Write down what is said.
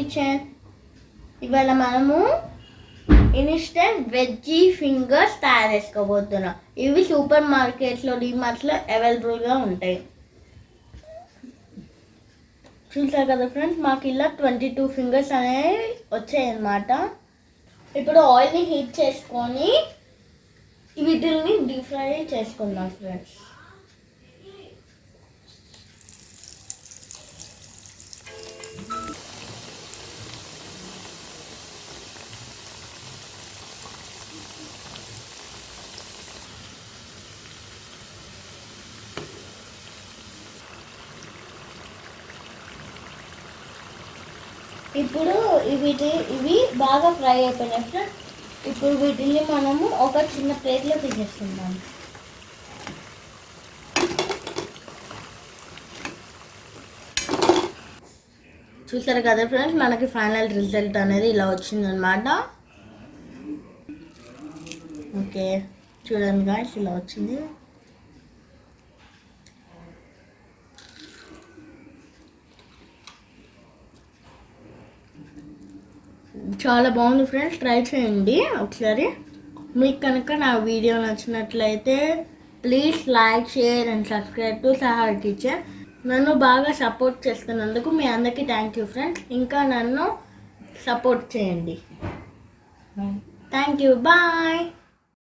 Kitchen. ఇవాళ మనము instant veggie fingers తయారు చేసుకోబోతున్నాం. ఇవి సూపర్ మార్కెట్లో డిమార్ట్స్లో అవైలబుల్గా ఉంటాయి. చూసారు కదా ఫ్రెండ్స్, మాకు ఇలా 22 ఫింగర్స్ అనేవి వచ్చాయన్నమాట. ఇప్పుడు ఆయిల్ని హీట్ చేసుకొని వీటిని డీప్ ఫ్రై చేసుకుందాం ఫ్రెండ్స్. ఇప్పుడు ఇవి బాగా ఫ్రై అయిపోయినాయి ఫ్రెండ్స్. ఇప్పుడు వీటిని మనము ఒక చిన్న ప్లేట్లో తీసేసుకుందాం. చూసారు కదా ఫ్రెండ్స్, మనకి ఫైనల్ రిజల్ట్ అనేది ఇలా వచ్చిందనమాట. ఓకే, చూడండి గాయ్స్, ఇలా వచ్చింది. చాలా బాగుంది ఫ్రెండ్స్, ట్రై చేయండి ఒకసారి. మీకు కనుక నా వీడియో నచ్చినట్లయితే please like, share and subscribe to Sahas kitchen. నన్ను బాగా సపోర్ట్ చేస్తున్నందుకు మీ అందరికీ థ్యాంక్ యూ ఫ్రెండ్స్. ఇంకా నన్ను సపోర్ట్ చేయండి. Thank you, bye.